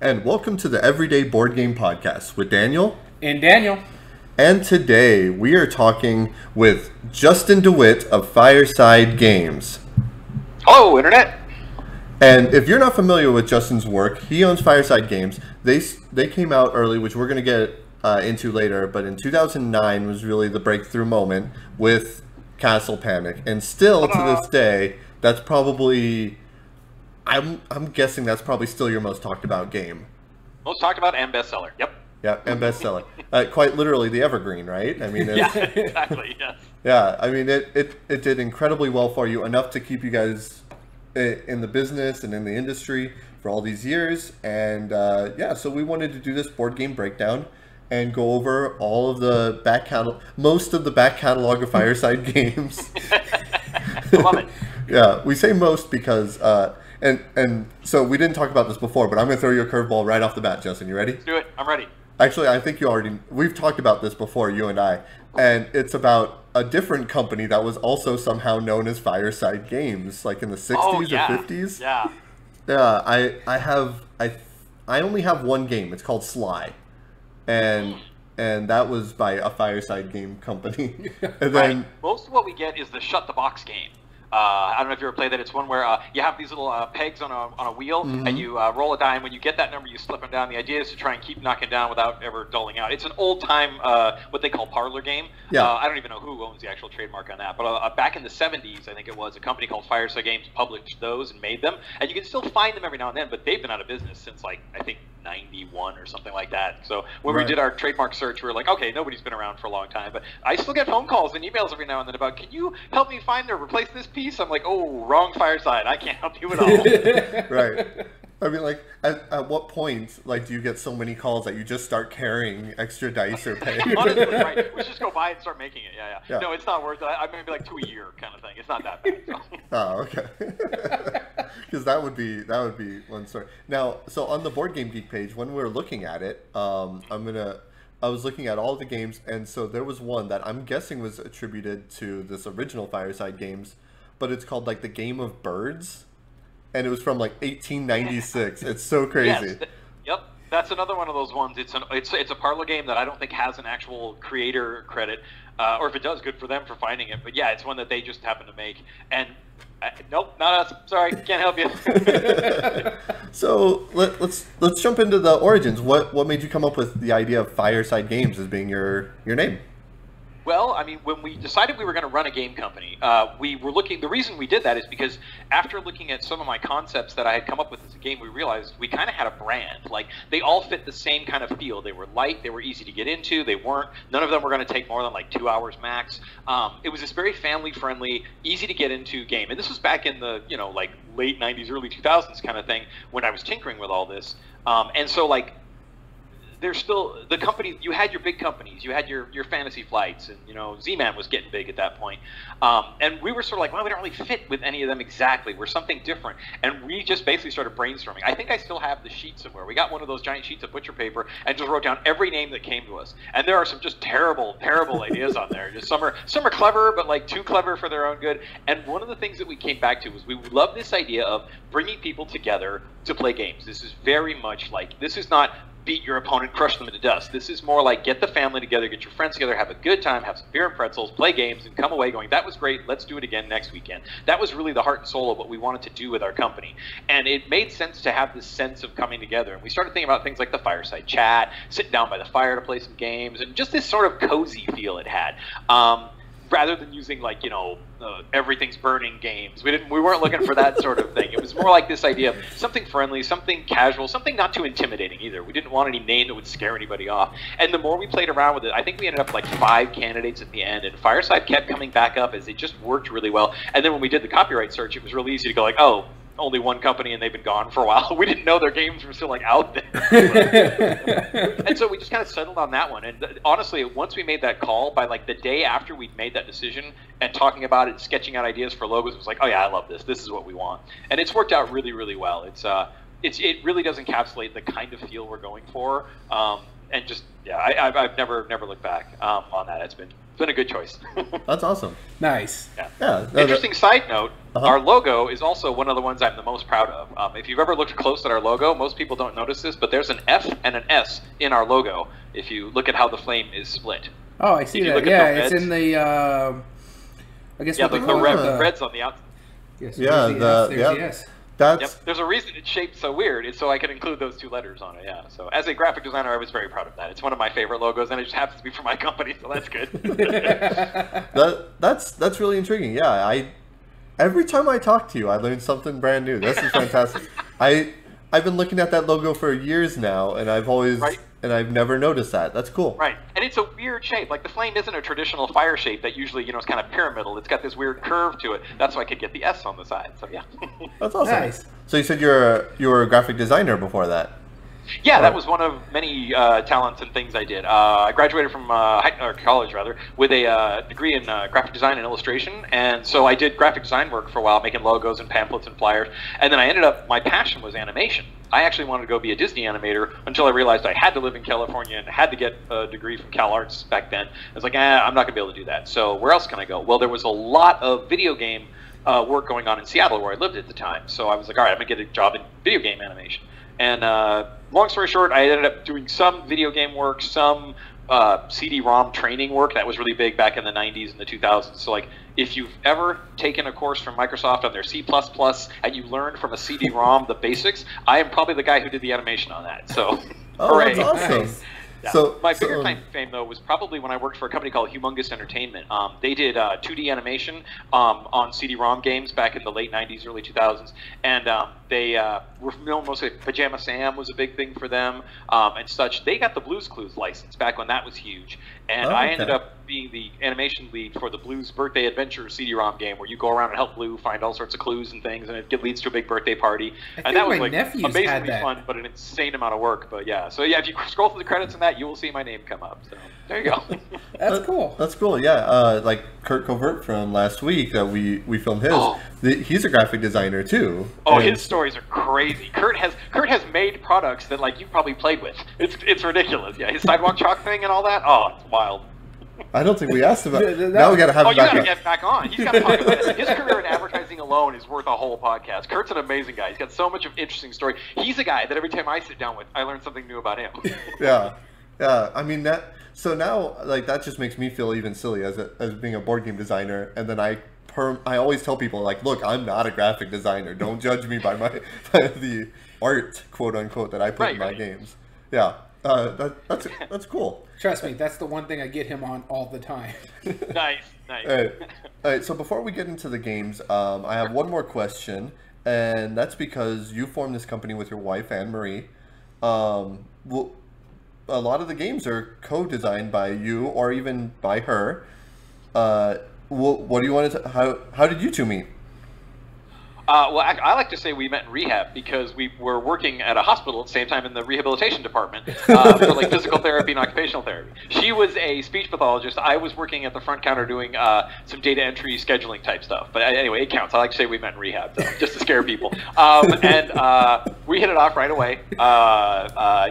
and welcome to the Everyday Board Game Podcast with Daniel. And Daniel. And today we are talking with Justin De Witt of Fireside Games. Hello, Internet! And if you're not familiar with Justin's work, he owns Fireside Games. They came out early, which we're going to get into later, but in 2009 was really the breakthrough moment with Castle Panic. And still, to this day, that's probably... I'm guessing that's probably still your most talked about game. Most talked about and bestseller. Yep. Yeah, and bestseller. Quite literally the evergreen, right? I mean, yeah, exactly. Yes. Yeah, I mean, it did incredibly well for you, enough to keep you guys in the business and in the industry for all these years. And yeah, so we wanted to do this board game breakdown and go over all of the back catalog, most of the back catalog of Fireside Games. I love it. Yeah, we say most because. And so we didn't talk about this before, but I'm going to throw you a curveball right off the bat, Justin. You ready? Let's do it. I'm ready. Actually, I think we've talked about this before, you and I, and it's about a different company that was also somehow known as Fireside Games, like in the 60s or 50s. Yeah. Yeah, I only have one game. It's called Sly. And that was by a Fireside Game company. And then most of what we get is the shut the box game. I don't know if you ever played that. It's one where you have these little pegs on a wheel, and you roll a die, and when you get that number, you slip them down. The idea is to try and keep knocking down without ever dulling out. It's an old-time, what they call parlor game. Yeah. I don't even know who owns the actual trademark on that, but back in the 70s, I think it was, a company called Fireside Games published those and made them, and you can still find them every now and then, but they've been out of business since, like, I think 91 or something like that. So when we did our trademark search, we were like, okay, nobody's been around for a long time, but I still get phone calls and emails every now and then about, can you help me find or replace this piece? I'm like, oh, wrong Fireside. I can't help you at all. Right. I mean, like, at what point, like, do you get so many calls that you just start carrying extra dice or pay? Honestly, right. We should just go buy it and start making it. Yeah. No, it's not worth it. I maybe like 2 a year kind of thing. It's not that bad. So. Oh, okay. Because that would be one story. Now, so on the Board Game Geek page, when we were looking at it, I was looking at all the games, and so there was one that I'm guessing was attributed to this original Fireside Games, but it's called like the Game of Birds. And it was from like 1896. It's so crazy. Yes, yep, that's another one of those ones. It's a parlor game that I don't think has an actual creator credit, or if it does, good for them for finding it. But yeah, it's one that they just happened to make. And nope, not us. Sorry, can't help you. So let's jump into the origins. What made you come up with the idea of Fireside Games as being your name? Well, I mean, when we decided we were going to run a game company, we were looking. The reason we did that is because after looking at some of my concepts that I had come up with as a game, we realized we kind of had a brand. Like, they all fit the same kind of feel. They were light. They were easy to get into. None of them were going to take more than like 2 hours max. It was this very family-friendly, easy to get into game. And this was back in the like late 90s, early 2000s kind of thing when I was tinkering with all this. And so like. There's still the company. You had your big companies. You had your Fantasy Flights, and Z-Man was getting big at that point. And we were sort of like, well, we don't really fit with any of them exactly. We're something different, and we just basically started brainstorming. I think I still have the sheet somewhere. We got one of those giant sheets of butcher paper and just wrote down every name that came to us. And there are some just terrible ideas on there. Just some are clever, but like too clever for their own good. And one of the things that we came back to was we love this idea of bringing people together to play games. This is very much like, this is not beat your opponent, crush them into dust. This is more like get the family together, get your friends together, have a good time, have some beer and pretzels, play games, and come away going, that was great, let's do it again next weekend. That was really the heart and soul of what we wanted to do with our company. And it made sense to have this sense of coming together. And we started thinking about things like the fireside chat, sitting down by the fire to play some games, and just this sort of cozy feel it had. Rather than using like everything's burning games, we weren't looking for that sort of thing. It was more like this idea of something friendly, something casual, something not too intimidating either. We didn't want any name that would scare anybody off. And the more we played around with it, I think we ended up like 5 candidates at the end, and Fireside kept coming back up as it just worked really well. And then when we did the copyright search, it was really easy to go like, oh, only one company and they've been gone for a while. We didn't know their games were still like out there. And so we just kind of settled on that one. And honestly, once we made that call, by like the day after we'd made that decision and talking about it, sketching out ideas for logos, it was like, oh yeah, I love this. This is what we want. And it's worked out really, really well. It really does encapsulate the kind of feel we're going for. And just, yeah, I've never looked back on that. It's been been a good choice. That's awesome. Nice. Yeah. Interesting side note, our logo is also one of the ones I'm the most proud of. If you've ever looked close at our logo, most people don't notice this, but there's an F and an S in our logo if you look at how the flame is split. Oh, I see that. Yeah, it's in the, I guess what the red's on the outside. Yes, Yes. There's a reason it's shaped so weird. It's so I can include those two letters on it. Yeah. So as a graphic designer, I was very proud of that. It's one of my favorite logos, and it just happens to be for my company, so that's good. That's really intriguing. Yeah, every time I talk to you, I learn something brand new. This is fantastic. I've been looking at that logo for years now, and I've never noticed that. That's cool. Right, and it's a weird shape. Like the flame isn't a traditional fire shape that usually, is kind of pyramidal. It's got this weird curve to it. That's why I could get the S on the side. So yeah. That's awesome. Nice. So you said you were a graphic designer before that. Yeah, that was one of many talents and things I did. I graduated from college with a degree in graphic design and illustration, and so I did graphic design work for a while, making logos and pamphlets and flyers. And then I ended up, my passion was animation. I actually wanted to go be a Disney animator until I realized I had to live in California and had to get a degree from Cal Arts back then. I was like, I'm not going to be able to do that. So where else can I go? Well, there was a lot of video game work going on in Seattle where I lived at the time. So I was like, all right, I'm going to get a job in video game animation. And long story short, I ended up doing some video game work, some CD-ROM training work. That was really big back in the 90s and the 2000s. So like, if you've ever taken a course from Microsoft on their C++ and you learned from a CD-ROM the basics, I am probably the guy who did the animation on that. So, hooray. That's awesome. Nice. Yeah. So my bigger claim to fame, though, was probably when I worked for a company called Humongous Entertainment. They did 2D animation on CD-ROM games back in the late 90s, early 2000s. And they were known mostly, Pajama Sam was a big thing for them and such. They got the Blue's Clues license back when that was huge. And I ended up being the animation lead for the Blue's Birthday Adventure CD-ROM game, where you go around and help Blue find all sorts of clues and things, and it leads to a big birthday party. And that was like amazingly fun, but an insane amount of work. But yeah, so yeah, if you scroll through the credits in that, you will see my name come up. So there you go. That's cool. That's cool. Yeah, like Kurt Covert from last week that we filmed his. He's a graphic designer too. Oh, his stories are crazy. Kurt has made products that like you probably played with. It's ridiculous. Yeah, his sidewalk chalk thing and all that. Oh, it's wild. I don't think we asked about it. Now we got to have him back on. You got to get back on. He's got to talk about it. His career in advertising alone is worth a whole podcast. Kurt's an amazing guy. He's got so much of interesting story. He's a guy that every time I sit down with, I learn something new about him. Yeah. I mean that. So now, like that just makes me feel even silly as being a board game designer, and then I always tell people like, look, I'm not a graphic designer. Don't judge me by the art, quote unquote, that I put in my games. Yeah. That's cool. Trust me, that's the one thing I get him on all the time. Nice. All right, so before we get into the games, I have one more question, and that's because you formed this company with your wife, Anne-Marie. Well, a lot of the games are co-designed by you or even by her. What do you want to? How did you two meet? Well, I like to say we met in rehab because we were working at a hospital at the same time in the rehabilitation department for like physical therapy and occupational therapy. She was a speech pathologist. I was working at the front counter doing some data entry, scheduling type stuff. But anyway, it counts. I like to say we met in rehab, though, just to scare people. And we hit it off right away.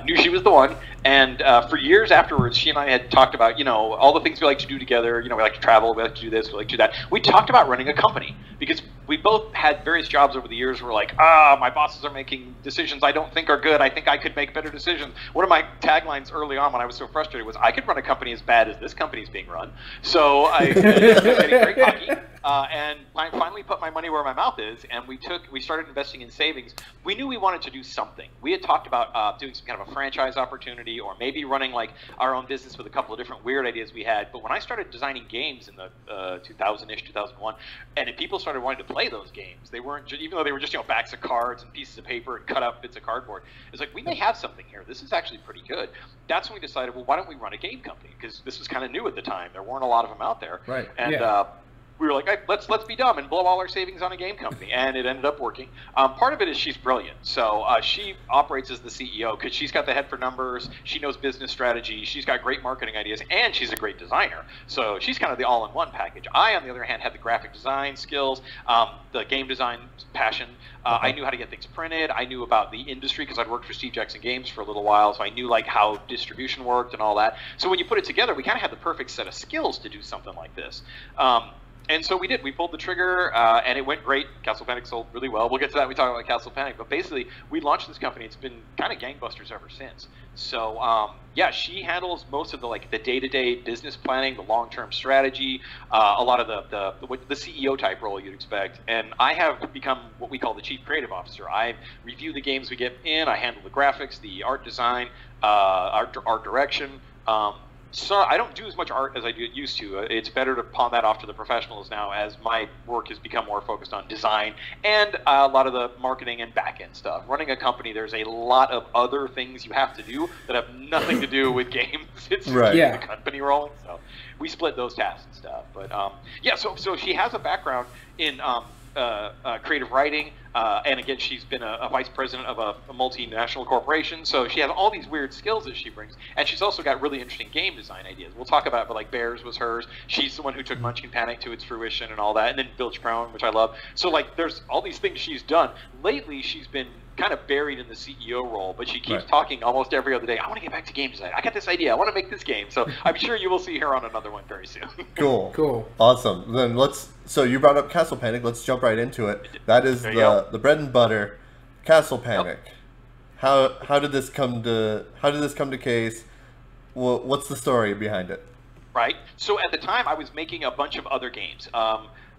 Knew she was the one. And for years afterwards, she and I had talked about, all the things we like to do together. We like to travel, we like to do this, we like to do that. We talked about running a company because we both had various jobs over the years. We're like, my bosses are making decisions I don't think are good. I think I could make better decisions. One of my taglines early on when I was so frustrated was, I could run a company as bad as this company's being run. So I started getting very cocky. And I finally put my money where my mouth is, and we started investing in savings. We knew we wanted to do something. We had talked about doing some kind of a franchise opportunity, or maybe running like our own business with a couple of different weird ideas we had. But when I started designing games in the 2000-ish, 2001, and if people started wanting to play those games, they weren't even though they were just backs of cards and pieces of paper and cut up bits of cardboard. It's like, we may have something here. This is actually pretty good. That's when we decided, well, why don't we run a game company? Because this was kind of new at the time. There weren't a lot of them out there. Right. And we were like, hey, let's be dumb and blow all our savings on a game company, and it ended up working. Part of it is she's brilliant, so she operates as the CEO because she's got the head for numbers, she knows business strategy, she's got great marketing ideas, and she's a great designer. So she's kind of the all-in-one package. I, on the other hand, had the graphic design skills, the game design passion. I knew how to get things printed. I knew about the industry because I'd worked for Steve Jackson Games for a little while, so I knew like how distribution worked and all that. So when you put it together, we kind of had the perfect set of skills to do something like this. And so we did. We pulled the trigger, and it went great. Castle Panic sold really well. We'll get to that when we talk about Castle Panic. But basically, we launched this company. It's been kind of gangbusters ever since. So, yeah, she handles most of the day-to-day business planning, the long-term strategy, a lot of the CEO type role you'd expect. And I have become what we call the chief creative officer. I review the games we get in. I handle the graphics, the art design, art direction. So I don't do as much art as I used to. It's better to pawn that off to the professionals now, as my work has become more focused on design and a lot of the marketing and back-end stuff. Running a company, there's a lot of other things you have to do that have nothing to do with games. It's the company rolling. So we split those tasks and stuff. But yeah, so she has a background in creative writing, and again, she's been a vice president of a multinational corporation, so she has all these weird skills that she brings, and she's also got really interesting game design ideas. We'll talk about it, but like Bears was hers. She's the one who took Munchkin Panic to its fruition and all that, and then Bilge Prone, which I love. So like, there's all these things she's done. Lately, she's been kind of buried in the CEO role, but she keeps talking almost every other day. I want to get back to game design. I got this idea. I want to make this game. So I'm sure you will see her on another one very soon. Cool. Awesome. Then so you brought up Castle Panic. Let's jump right into it. That is the bread and butter, Castle Panic. Yep. How did this come to case? What's the story behind it? Right. So at the time, I was making a bunch of other games.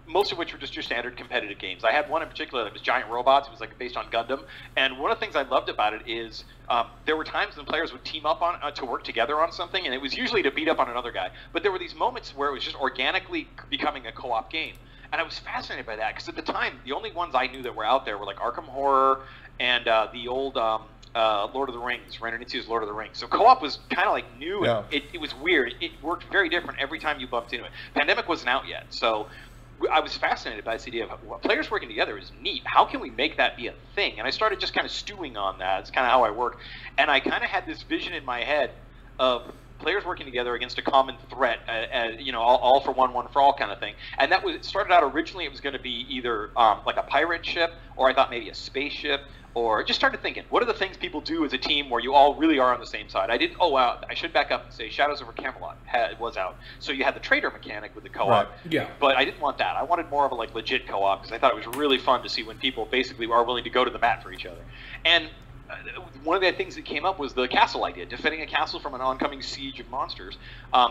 Most of which were just your standard competitive games. I had one in particular that was Giant Robots. It was like based on Gundam. And one of the things I loved about it is there were times when players would team up on to work together on something, and it was usually to beat up on another guy. But there were these moments where it was just organically becoming a co-op game. And I was fascinated by that, because at the time, the only ones I knew that were out there were like Arkham Horror and the old Lord of the Rings, Ren and Itsu's Lord of the Rings. So co-op was kind of like new. And it was weird. It worked very different every time you bumped into it. Pandemic wasn't out yet, so I was fascinated by this idea of players working together is neat. How can we make that be a thing? And I started just kind of stewing on that. It's kind of how I work. And I kind of had this vision in my head of players working together against a common threat, all for one for all kind of thing. And it started out originally, it was going to be either like a pirate ship, or I thought maybe a spaceship, or just started thinking, what are the things people do as a team where you all really are on the same side? I should back up and say Shadows over Camelot was out. So you had the trader mechanic with the co-op. Right. Yeah. But I didn't want that. I wanted more of a legit co-op, because I thought it was really fun to see when people basically are willing to go to the mat for each other. And one of the things that came up was the castle idea, defending a castle from an oncoming siege of monsters.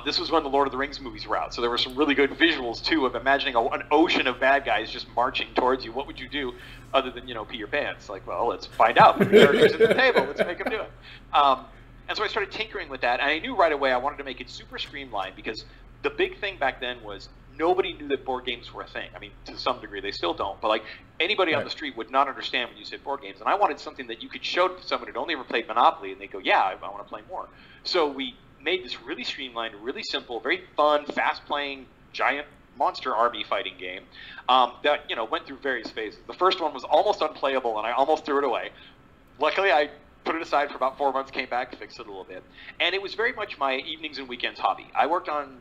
This was when the Lord of the Rings movies were out, so there were some really good visuals, too, of imagining an ocean of bad guys just marching towards you. What would you do other than, pee your pants? Like, well, let's find out. Put the characters at the table. Let's make them do it. And so I started tinkering with that, and I knew right away I wanted to make it super streamlined, because the big thing back then was nobody knew that board games were a thing. I mean, to some degree, they still don't. But, like, anybody on the street would not understand when you said board games. And I wanted something that you could show to someone who'd only ever played Monopoly, and they'd go, yeah, I want to play more. So we made this really streamlined, really simple, very fun, fast-playing, giant monster army fighting game that, went through various phases. The first one was almost unplayable, and I almost threw it away. Luckily, I put it aside for about 4 months, came back, fixed it a little bit. And it was very much my evenings and weekends hobby. I worked on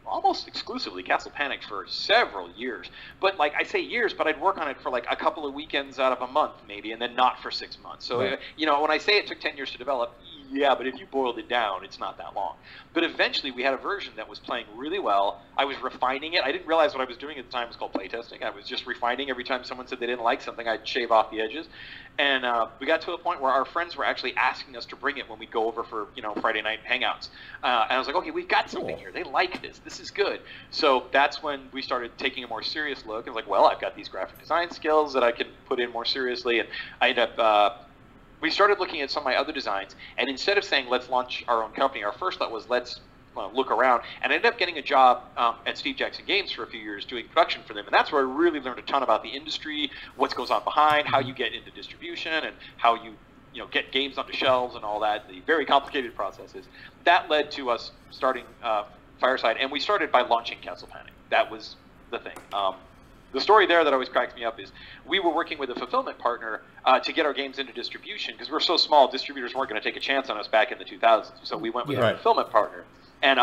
almost exclusively Castle Panic for several years. But like, I say years, but I'd work on it for like a couple of weekends out of a month maybe, and then not for 6 months. So, when I say it took 10 years to develop, yeah, but if you boiled it down, it's not that long. But eventually we had a version that was playing really well. I was refining it. I didn't realize what I was doing at the time was called playtesting. I was just refining. Every time someone said they didn't like something, I'd shave off the edges. And we got to a point where our friends were actually asking us to bring it when we'd go over for, Friday night hangouts. And I was like, okay, we've got something here. They like this. This is good. So that's when we started taking a more serious look. I was like, well, I've got these graphic design skills that I can put in more seriously. And I ended up we started looking at some of my other designs, and instead of saying, let's launch our own company, our first thought was, let's look around. And I ended up getting a job at Steve Jackson Games for a few years doing production for them. And that's where I really learned a ton about the industry, what goes on behind, how you get into distribution, and how you get games onto shelves and all that, the very complicated processes. That led to us starting Fireside, and we started by launching Castle Panic. That was the thing. The story there that always cracks me up is we were working with a fulfillment partner to get our games into distribution because we're so small, distributors weren't going to take a chance on us back in the 2000s. So we went with a fulfillment partner. And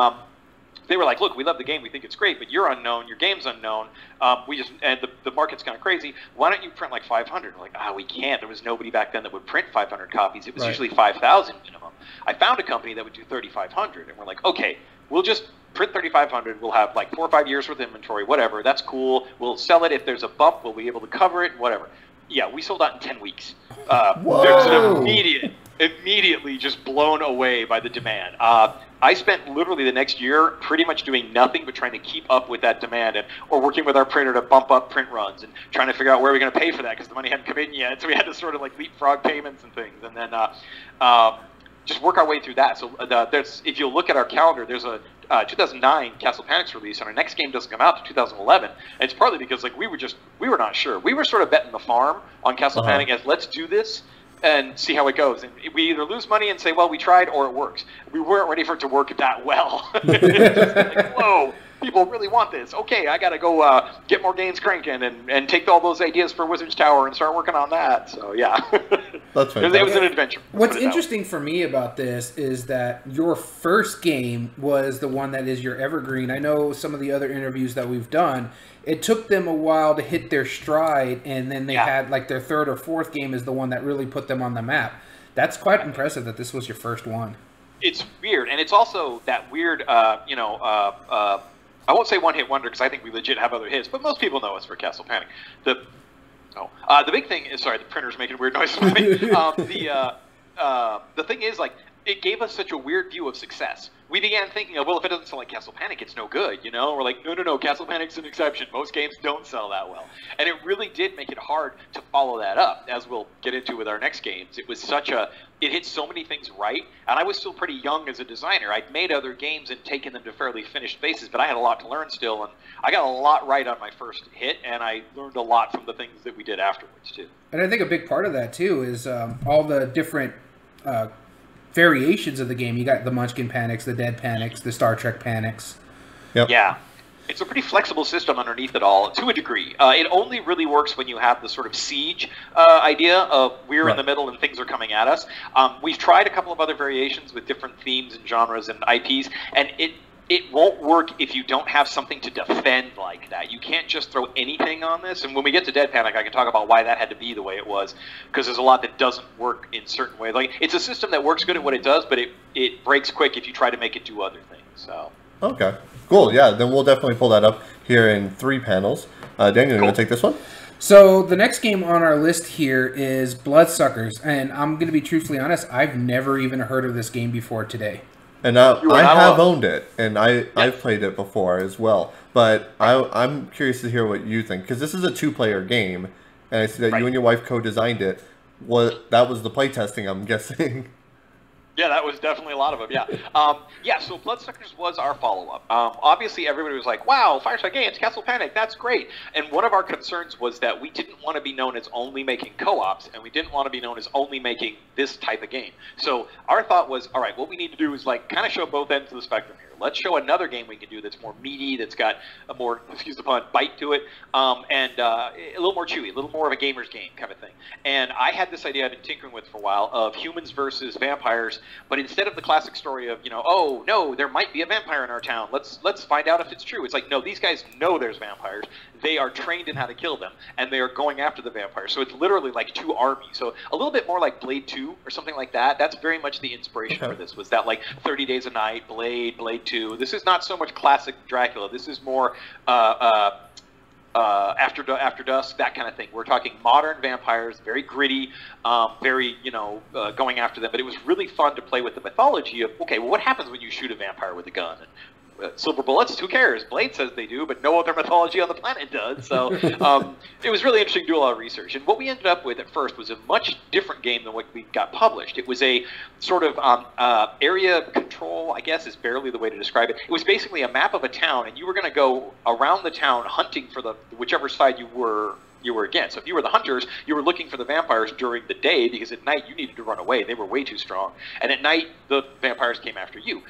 they were like, look, we love the game. We think it's great, but you're unknown. Your game's unknown. And the market's kind of crazy. Why don't you print like 500? We're like, we can't. There was nobody back then that would print 500 copies. It was usually 5,000 minimum. I found a company that would do 3,500. And we're like, okay, we'll just print 3,500. We'll have like 4 or 5 years worth of inventory, whatever. That's cool. We'll sell it. If there's a bump, we'll be able to cover it, whatever. Yeah, we sold out in 10 weeks. There's an immediately just blown away by the demand. I spent literally the next year pretty much doing nothing but trying to keep up with that demand or working with our printer to bump up print runs and trying to figure out where we're going to pay for that because the money hadn't come in yet. So we had to sort of like leapfrog payments and things. And then just work our way through that. So if you look at our calendar, there's a 2009 Castle Panic's release, and our next game doesn't come out to 2011. And it's partly because like we were not sure. We were sort of betting the farm on Castle Panic as let's do this and see how it goes. And we either lose money and say, well, we tried, or it works. We weren't ready for it to work that well. It's just like, whoa, people really want this. Okay, I got to go get more games cranking and take all those ideas for Wizard's Tower and start working on that. So, yeah. That's fantastic. It was an adventure. What's interesting for me about this is that your first game was the one that is your evergreen. I know some of the other interviews that we've done, it took them a while to hit their stride, and then they had like their third or fourth game is the one that really put them on the map. That's quite impressive that this was your first one. It's weird, and it's also that weird, I won't say one-hit wonder because I think we legit have other hits, but most people know us for Castle Panic. The big thing is, sorry, the printer's making weird noises with me. The thing is, like, it gave us such a weird view of success. We began thinking, well, if it doesn't sell like Castle Panic, it's no good, you know? We're like, no, Castle Panic's an exception. Most games don't sell that well. And it really did make it hard to follow that up, as we'll get into with our next games. It was it hit so many things right, and I was still pretty young as a designer. I'd made other games and taken them to fairly finished spaces, but I had a lot to learn still, and I got a lot right on my first hit, and I learned a lot from the things that we did afterwards, too. And I think a big part of that, too, is all the different variations of the game. You got the Munchkin Panics, the Dead Panics, the Star Trek Panics. Yep. Yeah. It's a pretty flexible system underneath it all, to a degree. It only really works when you have the sort of siege idea of we're in the middle and things are coming at us. We've tried a couple of other variations with different themes and genres and IPs, and it won't work if you don't have something to defend like that. You can't just throw anything on this. And when we get to Dead Panic, I can talk about why that had to be the way it was, because there's a lot that doesn't work in certain ways. Like, it's a system that works good at what it does, but it breaks quick if you try to make it do other things. So. Okay, cool. Yeah, then we'll definitely pull that up here in 3 panels. Daniel, you want to take this one? So the next game on our list here is Bloodsuckers, and I'm going to be truthfully honest, I've never even heard of this game before today. And I have owned it, and I've played it before as well. But I'm curious to hear what you think, because this is a 2-player game, and I see that you and your wife co-designed it. That was the playtesting, I'm guessing. Yeah, that was definitely a lot of them, yeah. So Bloodsuckers was our follow-up. Obviously, everybody was like, wow, Fireside Games, Castle Panic, that's great. And one of our concerns was that we didn't want to be known as only making co-ops, and we didn't want to be known as only making this type of game. So our thought was, all right, what we need to do is like kind of show both ends of the spectrum here. Let's show another game we can do that's more meaty, that's got a more, excuse the pun, bite to it, and a little more chewy, a little more of a gamer's game kind of thing. And I had this idea I've been tinkering with for a while of humans versus vampires, but instead of the classic story of, oh, no, there might be a vampire in our town, let's find out if it's true. It's like, no, these guys know there's vampires. They are trained in how to kill them, and they are going after the vampires. So it's literally like 2 armies. So a little bit more like Blade 2 or something like that. That's very much the inspiration for this, was that like 30 Days a Night, Blade 2. This is not so much classic Dracula. This is more After Dusk, that kind of thing. We're talking modern vampires, very gritty, very, going after them. But it was really fun to play with the mythology of, okay, well, what happens when you shoot a vampire with a gun? Silver bullets, who cares? Blade says they do, but no other mythology on the planet does. So it was really interesting to do a lot of research. And what we ended up with at first was a much different game than what we got published. It was a sort of area control, I guess is barely the way to describe it. It was basically a map of a town, and you were going to go around the town hunting for whichever side you were against. So if you were the hunters, you were looking for the vampires during the day, because at night you needed to run away. They were way too strong. And at night, the vampires came after you.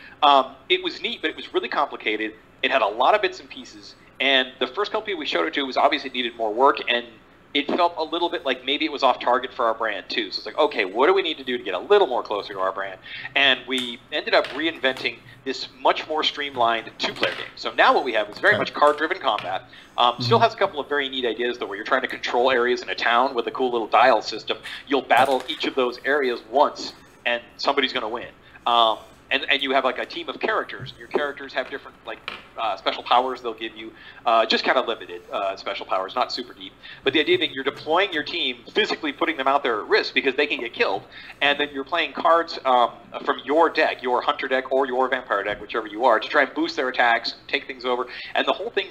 It was neat, but it was really complicated. It had a lot of bits and pieces. And the first company we showed it to was obviously needed more work, and it felt a little bit like maybe it was off target for our brand too. So it's like, okay, what do we need to do to get a little more closer to our brand? And we ended up reinventing this much more streamlined two-player game. So now what we have is very much card-driven combat. Still has a couple of very neat ideas though, where you're trying to control areas in a town with a cool little dial system. You'll battle each of those areas once, and somebody's going to win. And you have like a team of characters. Your characters have different like special powers they'll give you, just kind of limited special powers, not super deep. But the idea being you're deploying your team, physically putting them out there at risk because they can get killed, and then you're playing cards from your deck, your hunter deck or your vampire deck, whichever you are, to try and boost their attacks, take things over. And the whole thing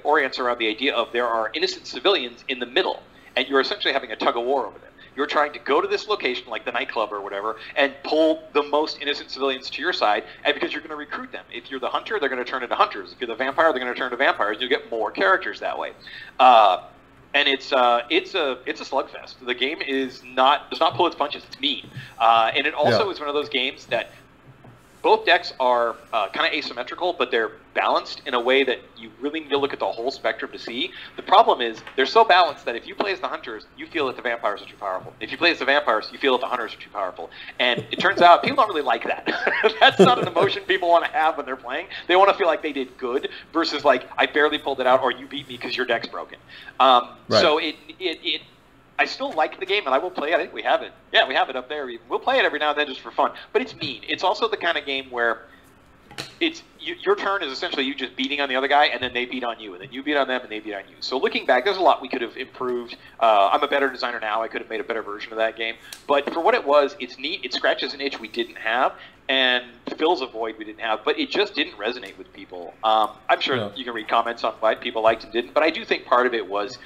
orients around the idea of there are innocent civilians in the middle, and you're essentially having a tug of war over them. You're trying to go to this location, like the nightclub or whatever, and pull the most innocent civilians to your side, and because you're going to recruit them. If you're the hunter, they're going to turn into hunters. If you're the vampire, they're going to turn into vampires. You get more characters that way. And it's a slugfest. The game does not pull its punches. It's mean. And it also is one of those games that both decks are kind of asymmetrical, but they're balanced in a way that you really need to look at the whole spectrum to see. The problem is they're so balanced that if you play as the hunters, you feel that the vampires are too powerful. If you play as the vampires, you feel that the hunters are too powerful. And it turns out people don't really like that. That's not an emotion people want to have when they're playing. They want to feel like they did good versus like, I barely pulled it out or you beat me because your deck's broken. So I still like the game, and I will play it. I think we have it. Yeah, we have it up there. We'll play it every now and then just for fun. But it's mean. It's also the kind of game where your turn is essentially you just beating on the other guy, and then they beat on you, and then you beat on them, and they beat on you. So looking back, there's a lot we could have improved. I'm a better designer now. I could have made a better version of that game. But for what it was, it's neat. It scratches an itch we didn't have, and fills a void we didn't have. But it just didn't resonate with people. I'm sure you can read comments on why people liked and didn't, but I do think part of it was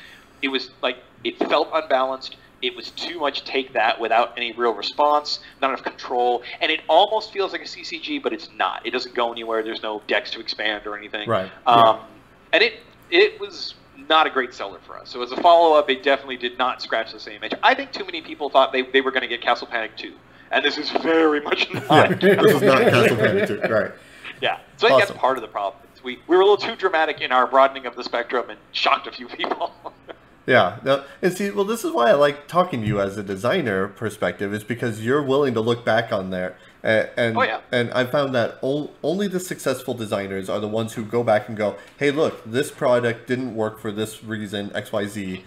like it felt unbalanced. It was too much take that without any real response, not enough control, and it almost feels like a CCG, but it's not. It doesn't go anywhere. There's no decks to expand or anything. Right. And it was not a great seller for us. So as a follow-up, it definitely did not scratch the same itch. I think too many people thought they were going to get Castle Panic 2, and this is very much not. This is not Castle Panic 2, right. Yeah, so I think that's part of the problem. We were a little too dramatic in our broadening of the spectrum and shocked a few people. Yeah, no, and see, well, this is why I like talking to you as a designer perspective, is because you're willing to look back on there, and I found that only the successful designers are the ones who go back and go, hey, look, this product didn't work for this reason, XYZ,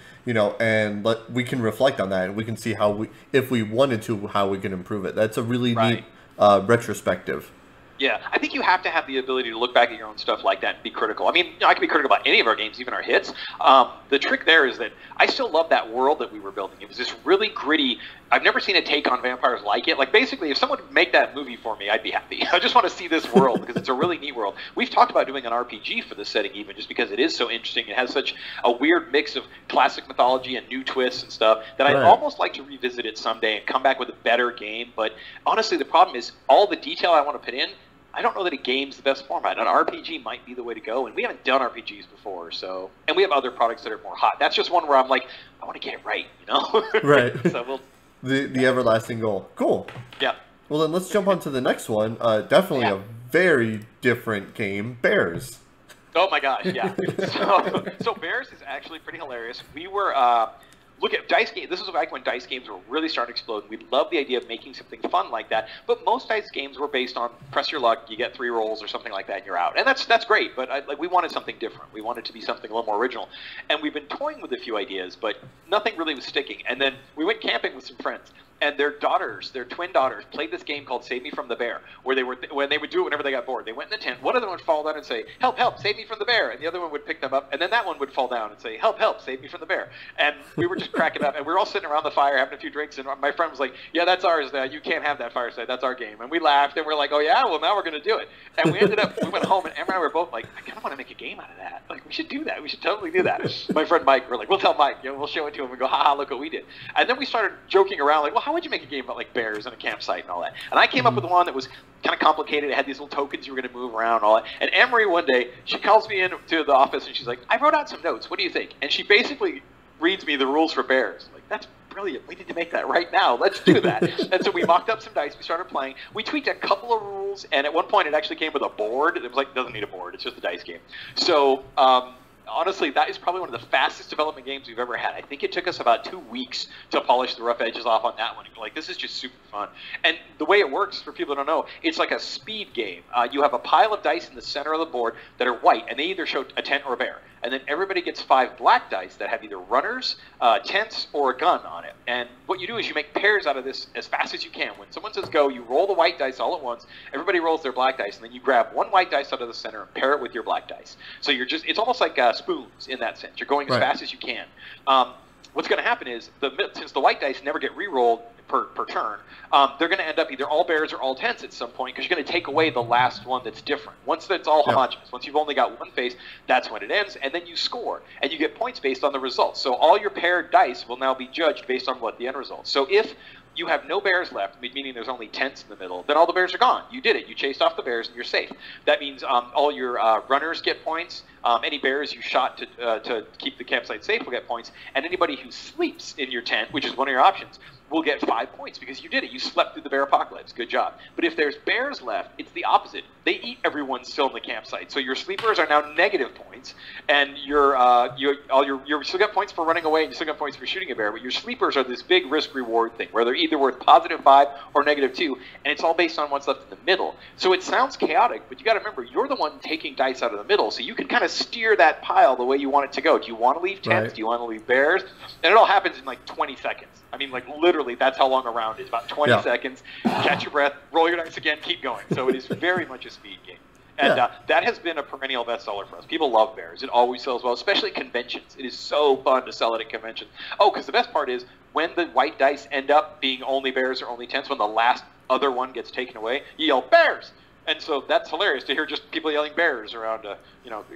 and we can reflect on that, and we can see how if we wanted to, how we can improve it. That's a really neat retrospective. Yeah, I think you have to have the ability to look back at your own stuff like that and be critical. I mean, I can be critical about any of our games, even our hits. The trick there is that I still love that world that we were building. It was this really gritty. I've never seen a take on vampires like it. Like, basically, if someone would make that movie for me, I'd be happy. I just want to see this world because it's a really neat world. We've talked about doing an RPG for this setting even just because it is so interesting. It has such a weird mix of classic mythology and new twists and stuff that I'd almost like to revisit it someday and come back with a better game. But honestly, the problem is all the detail I want to put in, I don't know that a game's the best format. An RPG might be the way to go, and we haven't done RPGs before, so... And we have other products that are more hot. That's just one where I'm like, I want to get it right, Right. So the everlasting goal. Cool. Yeah. Well, then let's jump on to the next one. Definitely a very different game, Bears. Oh my gosh, yeah. So Bears is actually pretty hilarious. We were... Look at dice games. This is back when dice games were really starting to explode. We loved the idea of making something fun like that. But most dice games were based on press your luck, you get 3 rolls or something like that, and you're out. And that's great. But we wanted something different. We wanted to be something a little more original. And we've been toying with a few ideas, but nothing really was sticking. And then we went camping with some friends. And their twin daughters, played this game called Save Me from the Bear, where when they would do it whenever they got bored. They went in the tent. One of them would fall down and say, "Help, help, save me from the bear," and the other one would pick them up, and then that one would fall down and say, "Help, help, save me from the bear." And we were just cracking up, and we were all sitting around the fire having a few drinks, and my friend was like, "Yeah, that's ours. You can't have that Fireside. That's our game." And we laughed, and we're like, "Oh yeah, well now we're going to do it." And we went home, and Emma and I were both like, "I kind of want to make a game out of that. Like, we should do that. We should totally do that." My friend Mike, we're like, "We'll tell Mike. We'll show it to him and go, haha, look what we did." And then we started joking around, like, "Well, how would you make a game about like bears in a campsite and all that?" And I came up with one that was kind of complicated. It had these little tokens you were going to move around and all that. And Anne-Marie one day, she calls me into the office and she's like, "I wrote out some notes. What do you think?" And she basically reads me the rules for bears. I'm like, that's brilliant. We need to make that right now. Let's do that. And so we mocked up some dice. We started playing. We tweaked a couple of rules. And at one point, it actually came with a board. It was like, it doesn't need a board. It's just a dice game. So honestly, that is probably one of the fastest development games we've ever had. I think it took us about 2 weeks to polish the rough edges off on that one. Like, this is just super fun. And the way it works, for people who don't know, it's like a speed game. You have a pile of dice in the center of the board that are white, and they either show a tent or a bear. And then everybody gets 5 black dice that have either runners, tents, or a gun on it. And what you do is you make pairs out of this as fast as you can. When someone says go, you roll the white dice all at once. Everybody rolls their black dice, and then you grab 1 white dice out of the center and pair it with your black dice. So you're just, it's almost like spoons in that sense. You're going as fast as you can. What's going to happen is, since the white dice never get re-rolled per turn, they're going to end up either all bears or all tents at some point, because you're going to take away the last one that's different. Once it's all homogeneous, once you've only got one face, that's when it ends, and then you score, and you get points based on the results. So all your paired dice will now be judged based on what the end result. So if you have no bears left, meaning there's only tents in the middle, then all the bears are gone. You did it. You chased off the bears, and you're safe. That means all your runners get points. Any bears you shot to keep the campsite safe will get points. And anybody who sleeps in your tent, which is one of your options, will get 5 points because you did it. You slept through the bear apocalypse. Good job. But if there's bears left, it's the opposite. They eat everyone still in the campsite. So your sleepers are now negative points, and you still got points for running away, and you still got points for shooting a bear. But your sleepers are this big risk-reward thing where they're either worth +5 or -2, and it's all based on what's left in the middle. So it sounds chaotic, but you got to remember, you're the one taking dice out of the middle, so you can kind of steer that pile the way you want it to go. Do you want to leave tents? Do you want to leave bears? And it all happens in like 20 seconds. I mean, like, literally, that's how long a round is. About 20 seconds. Catch your breath, roll your dice again, keep going. So it is very much a speed game. And that has been a perennial bestseller for us. People love bears. It always sells well, especially at conventions. It is so fun to sell it at conventions. Oh, because the best part is, when the white dice end up being only bears or only tents, when the last other one gets taken away, you yell, bears! And so that's hilarious to hear just people yelling bears around a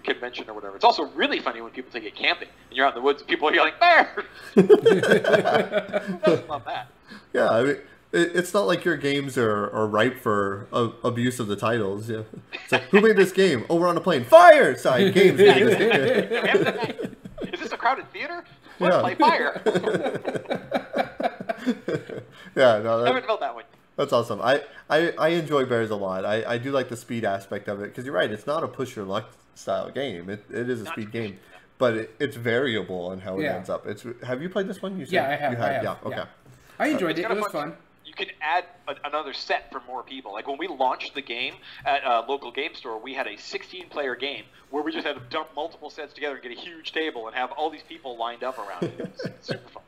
convention or whatever. It's also really funny when people take it camping and you're out in the woods and people are yelling bears. I love that. Yeah, I mean, it's not like your games are ripe for abuse of the titles. Yeah. It's like, who made this game? Oh, we're on a plane. Fireside Games made this game. Is this a crowded theater? Let's play fire. Yeah, no, I haven't felt that way. That's awesome. I enjoy bears a lot. I do like the speed aspect of it, because you're right, it's not a push your luck style game. It is a speed game, but it's variable on how it ends up. Have you played this one? You said I have. You have. Yeah, okay. I enjoyed it. It was fun. You can add another set for more people. Like when we launched the game at a local game store, we had a 16-player game where we just had to dump multiple sets together and get a huge table and have all these people lined up around it. It was super fun.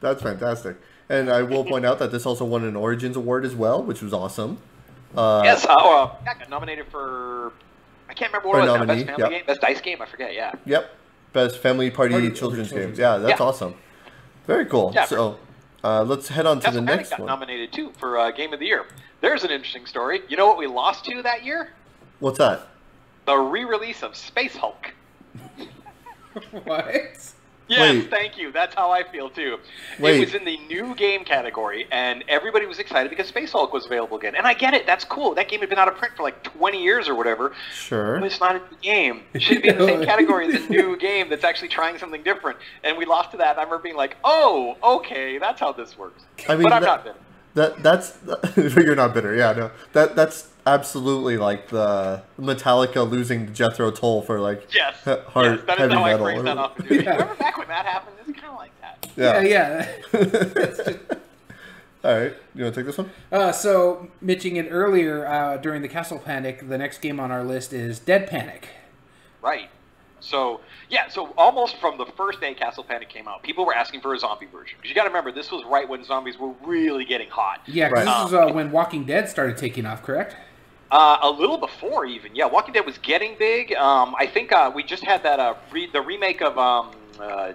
That's fantastic. And I will point out that this also won an Origins Award as well, which was awesome. Yes, I got nominated for, I can't remember what it was now. Best family game? Best dice game? I forget, yeah. Yep. Best family party children's games. Yeah, that's awesome. Very cool. Yeah, so let's head on to the next one. Got nominated, too, for Game of the Year. There's an interesting story. You know what we lost to that year? What's that? The re-release of Space Hulk. What? Yes, thank you. That's how I feel, too. It was in the new game category, and everybody was excited because Space Hulk was available again. And I get it. That's cool. That game had been out of print for like 20 years or whatever. Sure. But it's not a new game. It should be in the same category as a new game that's actually trying something different. And we lost to that. I remember being like, oh, okay, that's how this works. I mean, but I'm not bitter. That's you're not bitter. Yeah, no. That's absolutely like the Metallica losing Jethro Tull for like heavy metal. I phrase that off. Remember back when that happened? It's kind of like that. Yeah. All right, you want to take this one? So mentioning it earlier during the Castle Panic, the next game on our list is Dead Panic. Right. So, so almost from the first day Castle Panic came out, people were asking for a zombie version. Because you got to remember, this was right when zombies were really getting hot. Yeah, because this is when Walking Dead started taking off, correct? A little before, even. Yeah, Walking Dead was getting big. I think we just had that the remake of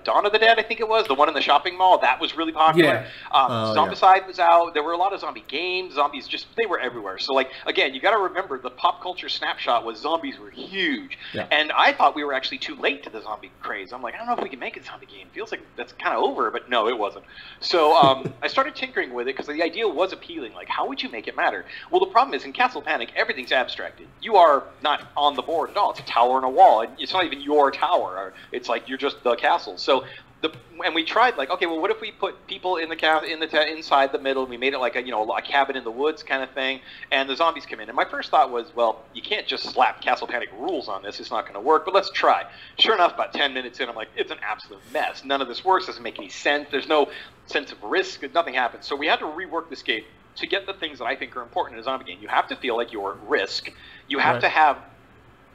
Dawn of the Dead, I think it was, the one in the shopping mall. That was really popular. Zombicide was out. There were a lot of zombie games. Zombies they were everywhere. So, like, again, you got to remember, the pop culture snapshot was zombies were huge. Yeah. And I thought we were actually too late to the zombie craze. I'm like, I don't know if we can make a zombie game. Feels like that's kind of over, but no, it wasn't. So I started tinkering with it because the idea was appealing. Like, how would you make it matter? Well, the problem is, in Castle Panic, everything's abstracted. You are not on the board at all. It's a tower and a wall. And it's not even your tower. It's like you're just the castle. So and we tried like, okay, well, what if we put people in the inside the middle, and we made it like a cabin in the woods kind of thing, and the zombies come in. And my first thought was, well, you can't just slap Castle Panic rules on this; it's not going to work. But let's try. Sure enough, about 10 minutes in, I'm like, it's an absolute mess. None of this works. Doesn't make any sense. There's no sense of risk. Nothing happens. So we had to rework this game to get the things that I think are important in a zombie game. You have to feel like you're at risk. You have to have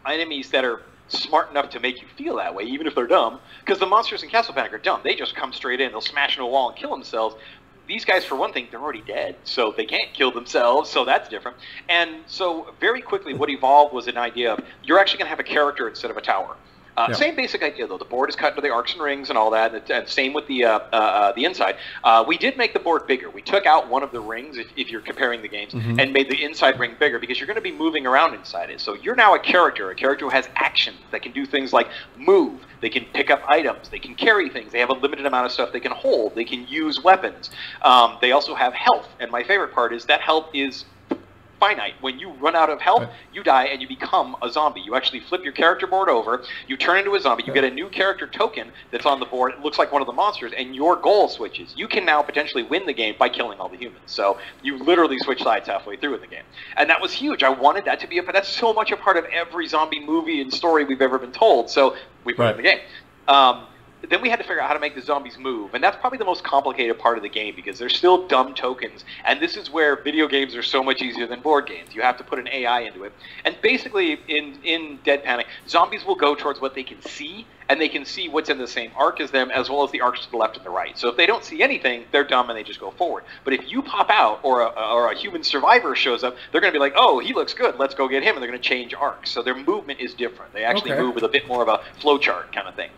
enemies that are smart enough to make you feel that way, even if they're dumb, because the monsters in Castle Panic are dumb. They just come straight in, they'll smash into a wall and kill themselves. These guys, for one thing, they're already dead, so they can't kill themselves, so that's different. And so very quickly what evolved was an idea of you're actually going to have a character instead of a tower. Same basic idea, though. The board is cut into the arcs and rings and all that, and same with the inside. We did make the board bigger. We took out one of the rings, if you're comparing the games, and made the inside ring bigger because you're going to be moving around inside it. So you're now a character who has actions that can do things like move. They can pick up items. They can carry things. They have a limited amount of stuff they can hold. They can use weapons. They also have health, and my favorite part is that health is finite. When you run out of health, you die and you become a zombie. You actually flip your character board over, you turn into a zombie, you get a new character token that's on the board, it looks like one of the monsters, and your goal switches. You can now potentially win the game by killing all the humans. So you literally switch sides halfway through in the game. And that was huge. I wanted that to be that's so much a part of every zombie movie and story we've ever been told, so we put it in the game. Then we had to figure out how to make the zombies move, and that's probably the most complicated part of the game because they're still dumb tokens, and this is where video games are so much easier than board games. You have to put an AI into it, and basically in Dead Panic, zombies will go towards what they can see, and they can see what's in the same arc as them, as well as the arcs to the left and the right. So if they don't see anything, they're dumb and they just go forward. But if you pop out or a human survivor shows up, they're going to be like, oh, he looks good, let's go get him, and they're going to change arcs. So their movement is different. They actually move with a bit more of a flowchart kind of thing.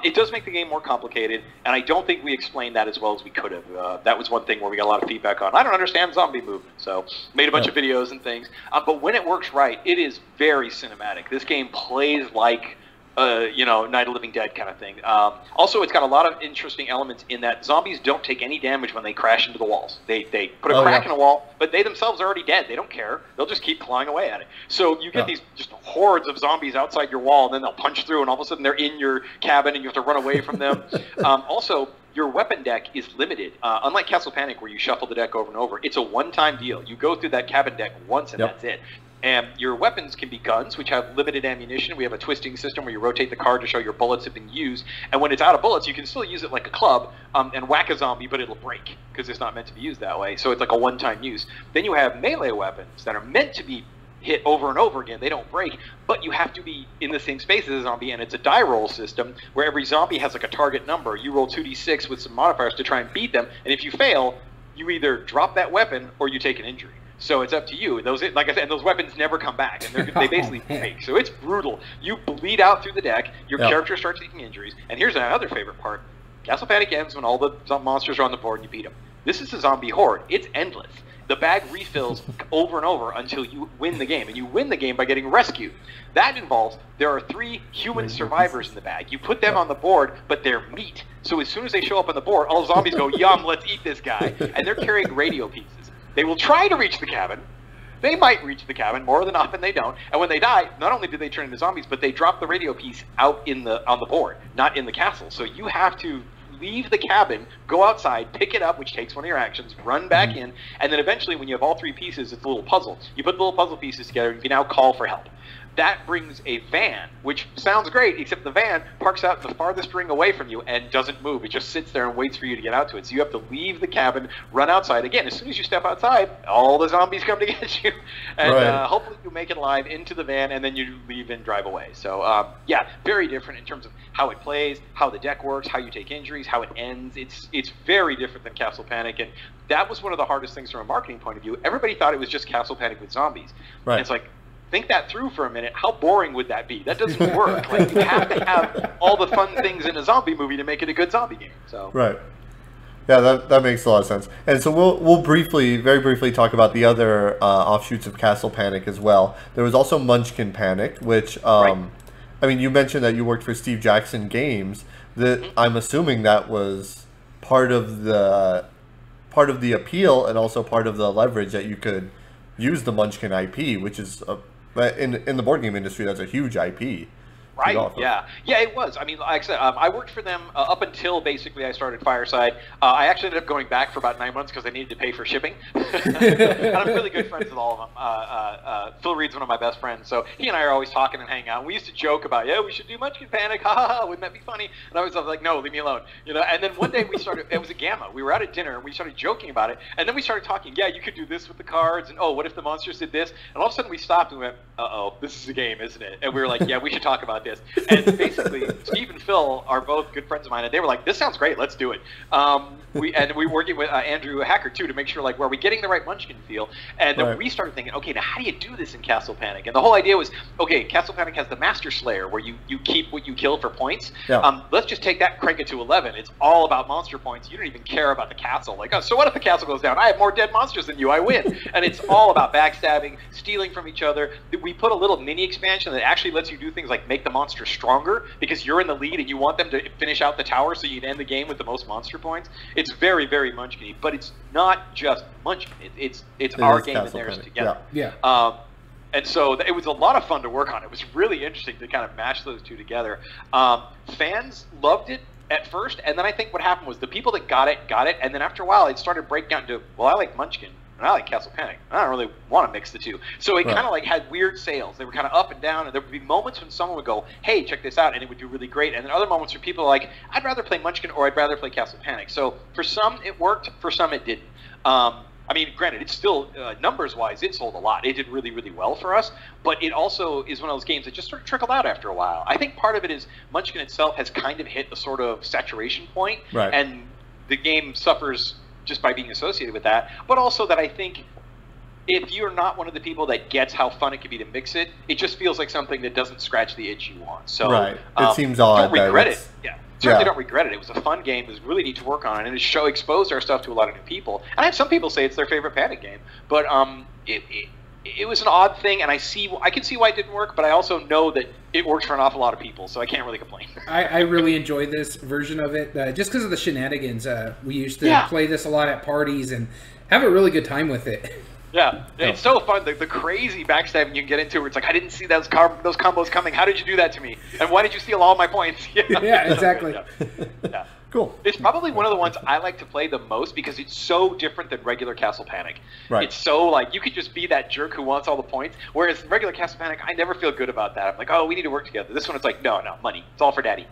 It does make the game more complicated, and I don't think we explained that as well as we could have. That was one thing where we got a lot of feedback on. I don't understand zombie movement, so made a bunch of videos and things. But when it works right, it is very cinematic. This game plays like Night of the Living Dead kind of thing. Also, it's got a lot of interesting elements in that zombies don't take any damage when they crash into the walls. They put a crack in a wall, but they themselves are already dead. They don't care. They'll just keep clawing away at it. So you get these just hordes of zombies outside your wall, and then they'll punch through, and all of a sudden they're in your cabin, and you have to run away from them. Also, your weapon deck is limited. Unlike Castle Panic, where you shuffle the deck over and over, it's a one-time deal. You go through that cabin deck once, and that's it. And your weapons can be guns, which have limited ammunition. We have a twisting system where you rotate the card to show your bullets have been used. And when it's out of bullets, you can still use it like a club and whack a zombie, but it'll break because it's not meant to be used that way. So it's like a one-time use. Then you have melee weapons that are meant to be hit over and over again. They don't break, but you have to be in the same space as a zombie, and it's a die roll system where every zombie has like a target number. You roll 2d6 with some modifiers to try and beat them, and if you fail, you either drop that weapon or you take an injury. So it's up to you. Those, like I said, those weapons never come back, and they basically break. So it's brutal. You bleed out through the deck. Your character starts taking injuries. And here's another favorite part: Castle Panic ends when all the monsters are on the board and you beat them. This is a zombie horde. It's endless. The bag refills over and over until you win the game, and you win the game by getting rescued. That involves there are 3 human survivors in the bag. You put them on the board, but they're meat. So as soon as they show up on the board, all zombies go, "Yum, let's eat this guy," and they're carrying radio pieces. They will try to reach the cabin. They might reach the cabin. More than often, they don't. And when they die, not only do they turn into zombies, but they drop the radio piece out on the board, not in the castle. So you have to leave the cabin, go outside, pick it up, which takes one of your actions, run back in, and then eventually, when you have all 3 pieces, it's a little puzzle. You put the little puzzle pieces together, and you can now call for help. That brings a van, which sounds great, except the van parks out the farthest ring away from you and doesn't move. It just sits there and waits for you to get out to it. So you have to leave the cabin, run outside. Again, as soon as you step outside, all the zombies come to get you. And hopefully you make it alive into the van, and then you leave and drive away. So, yeah, very different in terms of how it plays, how the deck works, how you take injuries, how it ends. It's very different than Castle Panic. And that was one of the hardest things from a marketing point of view. Everybody thought it was just Castle Panic with zombies. And it's like, think that through for a minute. How boring would that be? That doesn't work. Like, you have to have all the fun things in a zombie movie to make it a good zombie game. So yeah, that makes a lot of sense. And so we'll very briefly talk about the other offshoots of Castle Panic as well. There was also Munchkin Panic, which I mean, you mentioned that you worked for Steve Jackson Games. That I'm assuming that was part of the appeal and also part of the leverage that you could use the Munchkin IP, which is in the board game industry, that's a huge IP. Right. Yeah. Yeah, it was. I mean, like I said, I worked for them up until basically I started Fireside. I actually ended up going back for about 9 months because I needed to pay for shipping. And I'm really good friends with all of them. Phil Reed's one of my best friends, so he and I are always talking and hanging out. And we used to joke about, yeah, we should do Munchkin Panic. Ha ha ha! Wouldn't that be funny? And I was like, no, leave me alone. You know. And then one day we started. It was a Gamma. We were out at dinner and we started joking about it. And then we started talking. Yeah, you could do this with the cards. And oh, what if the monsters did this? And all of a sudden we stopped and went, uh-oh, this is a game, isn't it? And we were like, yeah, we should talk about this. And basically, Steve and Phil are both good friends of mine, and they were like, this sounds great, let's do it. We were working with Andrew Hacker, too, to make sure, like, were we getting the right Munchkin feel? And then we started thinking, okay, now how do you do this in Castle Panic? And the whole idea was, okay, Castle Panic has the Master Slayer, where you keep what you kill for points. Yeah. Let's just take that and crank it to 11. It's all about monster points. You don't even care about the castle. Like, oh, so what if the castle goes down? I have more dead monsters than you, I win. And it's all about backstabbing, stealing from each other. We put a little mini expansion that actually lets you do things like make the monster stronger, because you're in the lead and you want them to finish out the tower so you'd end the game with the most monster points. It's very, very Munchkin-y, but it's not just Munchkin. It's our game and theirs together. Yeah. And so it was a lot of fun to work on. It was really interesting to kind of match those two together. Fans loved it at first, and then I think what happened was the people that got it, and then after a while it started breaking down into, well, I like Munchkin, and I like Castle Panic. I don't really want to mix the two. So it kind of like had weird sales. They were kind of up and down, and there would be moments when someone would go, hey, check this out, and it would do really great. And then other moments where people are like, I'd rather play Munchkin or I'd rather play Castle Panic. So for some it worked, for some it didn't. I mean, granted, it's still, numbers-wise, it sold a lot. It did really, really well for us, but it also is one of those games that just sort of trickled out after a while. I think part of it is Munchkin itself has kind of hit a sort of saturation point, and the game suffers just by being associated with that, but also that I think if you're not one of the people that gets how fun it can be to mix it, it just feels like something that doesn't scratch the itch you want. So it seems odd. Don't regret it. Yeah. Certainly don't regret it. It was a fun game. It was really neat to work on, and it exposed our stuff to a lot of new people. And I have some people say it's their favorite Panic game, but it was an odd thing, and I can see why it didn't work, but I also know that it works for an awful lot of people, so I can't really complain. I really enjoyed this version of it, just because of the shenanigans. We used to play this a lot at parties and have a really good time with it. Yeah, it's so fun. The crazy backstabbing you can get into where it's like, I didn't see those combos coming. How did you do that to me? And why did you steal all my points? Yeah, exactly. Yeah. Cool. It's probably one of the ones I like to play the most because it's so different than regular Castle Panic. It's so like, you could just be that jerk who wants all the points, whereas regular Castle Panic, I never feel good about that. I'm like, oh, we need to work together. This one, it's like, no, money. It's all for daddy.